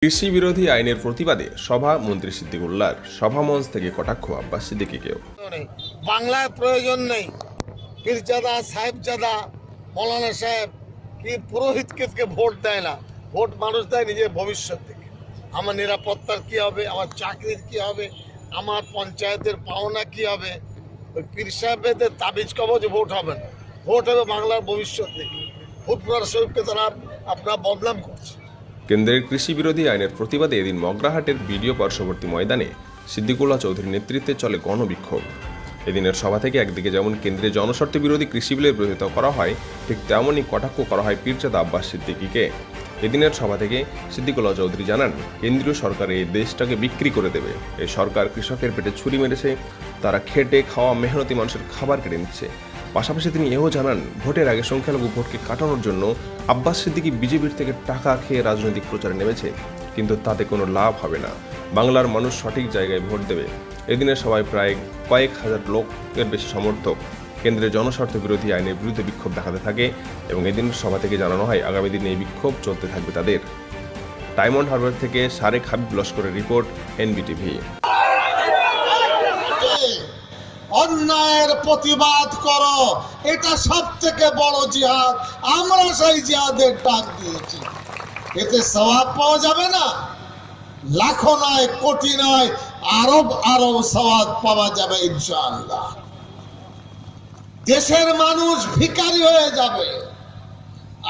কৃষি বিরোধী আইনের প্রতিবাদে সভা মন্ত্রী সিদ্দিকুল্লাহর সভামঞ্চ থেকে কটাক্ষ আব্বাস সিদ্দিকীকেও। বাংলায় প্রয়োজন নেই। পীরজাদা সাহেবজাদা মৌলানা সাহেব কি পুরোহিতকে ভোট দেয় না, ভোট মানুষ দেয় নিজের ভবিষ্যৎ থেকে। আমার নিরাপত্তার কি হবে, আমার চাকরির কি হবে, আমার পঞ্চায়েতের পাওনা কি হবে। ওই পীর সাহেবদের তাবিজ কবজ ভোট হবে না, ভোট হবে বাংলার ভবিষ্যৎ থেকে। ফুটবলার শরীফকে তারা আপনারা বদনাম করছে। কেন্দ্রের কৃষি বিরোধী আইনের প্রতিবাদে এদিন মগরাহাটের বিডিও পার্শ্ববর্তী ময়দানে সিদ্দিকুল্লাহ চৌধুরীর নেতৃত্বে চলে গণবিক্ষোভ। এদিনের সভা থেকে একদিকে যেমন কেন্দ্রে জনস্বার্থ বিরোধী কৃষি বিলের বিরোধিতা করা হয়, ঠিক তেমনই কটাক্ষ করা হয় পীরজাদা আব্বাস সিদ্দিকীকে। এদিনের সভা থেকে সিদ্দিকুল্লাহ চৌধুরী জানান, কেন্দ্রীয় সরকার এই দেশটাকে বিক্রি করে দেবে। এই সরকার কৃষকের পেটে ছুরি মেরেছে, তারা খেটে খাওয়া মেহনতি মানুষের খাবার কেড়ে নিচ্ছে। পাশাপাশি তিনি এও জানান, ভোটের আগে সংখ্যালঘু ভোটকে কাটানোর জন্য আব্বাস সিদ্দিকী বিজেপির থেকে টাকা খেয়ে রাজনৈতিক প্রচারে নেমেছে, কিন্তু তাতে কোনো লাভ হবে না। বাংলার মানুষ সঠিক জায়গায় ভোট দেবে। এদিনের সভায় প্রায় কয়েক হাজার লোকের বেশি সমর্থক কেন্দ্রের জনস্বার্থ বিরোধী আইনের বিরুদ্ধে বিক্ষোভ দেখাতে থাকে এবং এদিনের সভা থেকে জানানো হয় আগামী দিনে এই বিক্ষোভ চলতে থাকবে তাদের। ডায়মন্ড হারবার থেকে সারেক হাবিব লস্করের রিপোর্ট, এনবিটিভি। অন্যায়ের প্রতিবাদ করো, এটা সব থেকে বড় জিহাদ। আমরা সেই জিহাদের ডাক দিয়েছি। এতে সওয়াব পাওয়া যাবে না, লাখো নয়, কোটি নয়, আরব আরব সওয়াব পাওয়া যাবে ইনশাআল্লাহ। দেশের মানুষ ভিখারি হয়ে যাবে।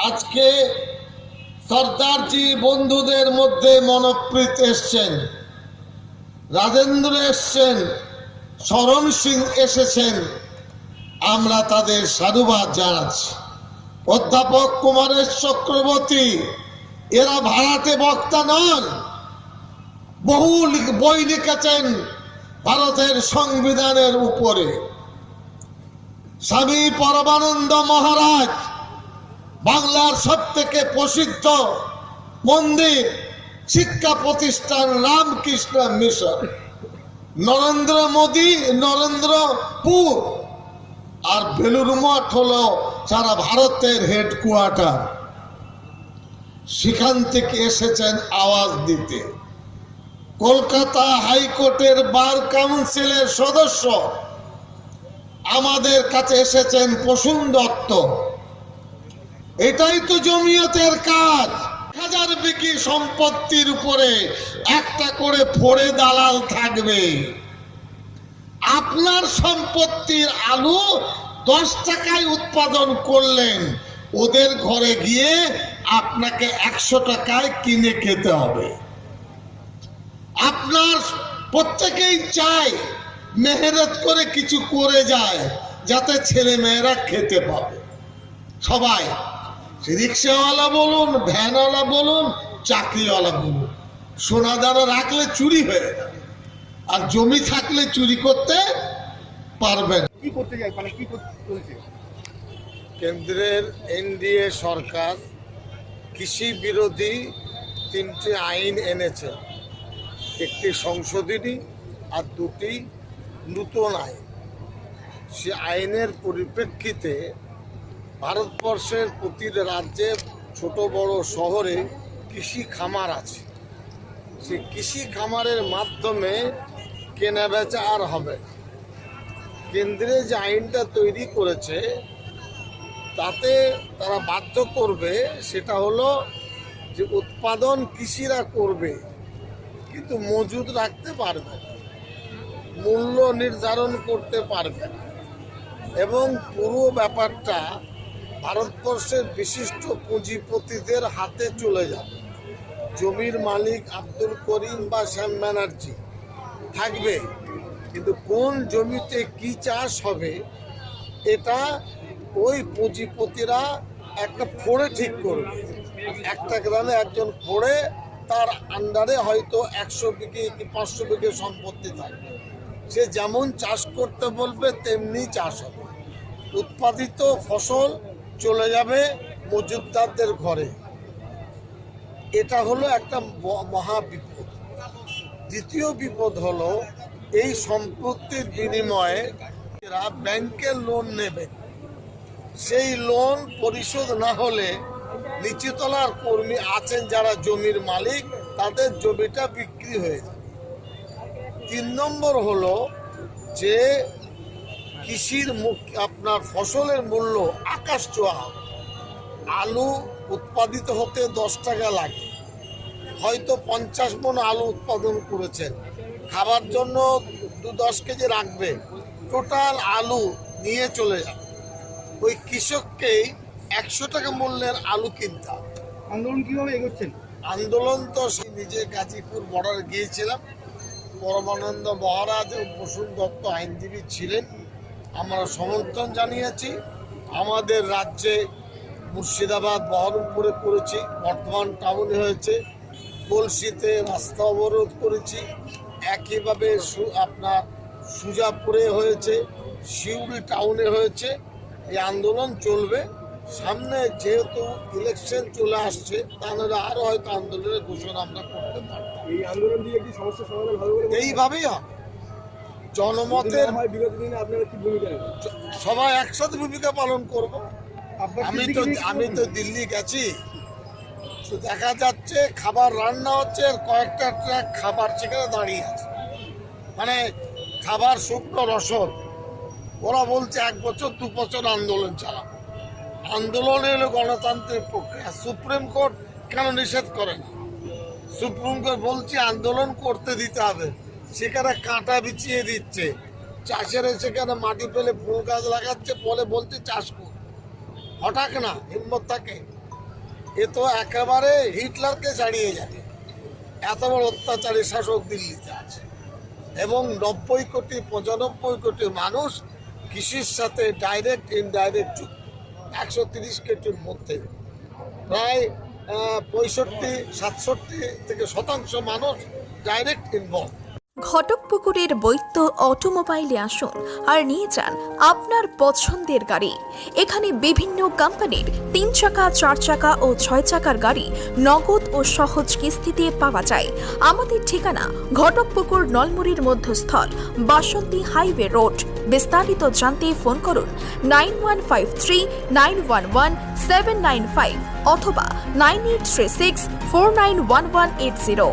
আজকে সর্দারজি বন্ধুদের মধ্যে মনপ্রীত এসছেন, রাজেন্দ্র এসছেন, শরণ সিং এসেছেন, আমরা তাদের সাধুবাদ জানাচ্ছি। অধ্যাপক কুমারেশ চক্রবর্তী, এরা ভাড়াটে বক্তা নন, বহু বই লিখেছেন ভারতের সংবিধানের উপরে। স্বামী পরমানন্দ মহারাজ, বাংলার সব থেকে প্রসিদ্ধ মন্দির শিক্ষা প্রতিষ্ঠান রামকৃষ্ণ মিশন, নরেন্দ্র মোদী নরেন্দ্রপুর, আর বেলুর মঠ হলো সারা ভারতের হেডকোয়ার্টার। সেখান থেকে এসেছেন আওয়াজ দিতে। কলকাতা হাইকোর্টের বার কাউন্সিলের সদস্য আমাদের কাছে এসেছেন প্রসূন দত্ত। এটাই তো জমিয়তের কাজ। হাজার বিঘি সম্পত্তির উপরে একটা করে ফোড়ে দালাল থাকবে। আপনার সম্পত্তির আলু 10 টাকায় উৎপাদন করলেন, ওদের ঘরে গিয়ে আপনাকে 100 টাকায় কিনে খেতে হবে। আপনার প্রত্যেকেই চায় মেহনত করে কিছু করে যায় যাতে ছেলে মেয়েরা খেতে পাবে। সবাই, রিক্সাওয়ালা বলুন, ভ্যানওয়ালা বলুন, চাকরিওয়ালা বলুন, সোনা দানা রাখলে চুরি হয়ে যাবে, আর জমি থাকলে চুরি করতে পারবেন। কি করতে যায়, মানে কি চলছে? কেন্দ্রের এনডিএ সরকার কৃষি বিরোধী 3টে আইন এনেছে, একটি সংশোধনী আর 2টি নূতন আইন। সে আইনের পরিপ্রেক্ষিতে ভারতবর্ষের প্রতিটি রাজ্যে ছোট বড় শহরে কৃষি খামার আছে। সে কৃষি খামারের মাধ্যমে কেনা বেচা আর হবে না। কেন্দ্রে যে আইনটা তৈরি করেছে তাতে তারা বাধ্য করবে, সেটা হলো যে উৎপাদন কৃষিরা করবে কিন্তু মজুদ রাখতে পারবে না, মূল্য নির্ধারণ করতে পারবে না, এবং পুরো ব্যাপারটা ভারতবর্ষের বিশিষ্ট পুঁজিপতিদের হাতে চলে যাবে। জমির মালিক আব্দুল করিম বা শ্যাম ব্যানার্জি থাকবে, কিন্তু কোন জমিতে কি চাষ হবে এটা ওই পুঁজিপতিরা একটা ফোড়ে ঠিক করবে। একটা গ্রামে একজন ফোড়ে, তার আন্ডারে হয়তো 100 বিঘে কি 500 বিঘে সম্পত্তি থাকবে। সে যেমন চাষ করতে বলবে তেমনি চাষ হবে। উৎপাদিত ফসল চলে যাবে মজুতদারদের ঘরে। এটা হলো একটা মহা বিপদ। দ্বিতীয় বিপদ হলো এই সম্পত্তির বিনিময়ে এরা ব্যাংকের লোন নেবে। সেই লোন পরিশোধ না হলে নিচুতলার কর্মী আছেন যারা জমির মালিক, তাদের জমিটা বিক্রি হয়ে যায়। 3 নম্বর হলো যে কৃষির আপনার ফসলের মূল্য আকাশ ছোঁয়া। আলু উৎপাদিত হতে 10 টাকা লাগে, হয়তো 50 মণ আলু উৎপাদন করেছেন, খাবার জন্য 10 কেজি রাখবে, টোটাল আলু নিয়ে চলে যাবে। ওই কৃষককেই 100 টাকা মূল্যের আলু কিনতে হবে। আন্দোলন কিভাবে এগোচ্ছেন? আন্দোলন তো নিজে গাজীপুর বর্ডারে গিয়েছিলাম, পরমানন্দ মহারাজ ও বসুন দত্ত আইনজীবী ছিলেন, আমরা সমর্থন জানিয়েছি। আমাদের রাজ্যে মুর্শিদাবাদ বহরমপুরে করেছি, বর্ধমান টাউনে হয়েছে, কলসিতে রাস্তা অবরোধ করেছি, একইভাবে আপনার সুজাপুরে হয়েছে, সিউড়ি টাউনে হয়েছে। এই আন্দোলন চলবে। সামনে যেহেতু ইলেকশন চলে আসছে, তাহলে আরো হয়তো আন্দোলনের ঘোষণা আমরা করতে পারব। এই আন্দোলন দিয়ে কি সমস্যা সমাধান হবে বলে এইভাবেই হবে। জনমতের বিগত দিনে আপনারা কি ভূমিকা নেবেন? সবাই একসাথে ভূমিকা পালন করব। আমি তো দিল্লি গেছি, তো দেখা যাচ্ছে খাবার রান্না হচ্ছে, আর কয়েকটা ট্রাক খাবার সেখানে দাঁড়িয়ে আছে, মানে খাবার শুকনো রসদ। ওরা বলছে 1 বছর 2 বছর আন্দোলন চালাবো। আন্দোলন হলো গণতান্ত্রিক প্রক্রিয়া। সুপ্রিম কোর্ট কেন নিষেধ করে না? সুপ্রিম কোর্ট বলছে আন্দোলন করতে দিতে হবে, সেখানে কাঁটা বিছিয়ে দিচ্ছে। চাষেরা সেখানে মাটি ফেলে ফুল গাছ লাগাচ্ছে, বলছে চাষ কর, হঠাৎ না হিম্মত থাকে। এ তো একেবারে হিটলারকে ছাড়িয়ে যাবে, এত বড় অত্যাচারী শাসক দিল্লিতে আছে। এবং 90 কোটি 95 কোটি মানুষ কৃষির সাথে ডাইরেক্ট ইনডাইরেক্ট যুক্ত। 130 কোটির মধ্যে প্রায় 65-67% মানুষ ডাইরেক্ট ইনভলভ। ঘটকপুকুরের বৈদ্য অটোমোবাইলে আসুন আর নিয়ে যান আপনার পছন্দের গাড়ি। এখানে বিভিন্ন কোম্পানির 3 চাকা, 4 চাকা ও 6 চাকার গাড়ি নগদ ও সহজ কিস্তিতে পাওয়া যায়। আমাদের ঠিকানা ঘটকপুকুর নলমুড়ির মধ্যস্থল, বাসন্তী হাইওয়ে রোড। বিস্তারিত জানতে ফোন করুন 9153911795 অথবা 9836491180।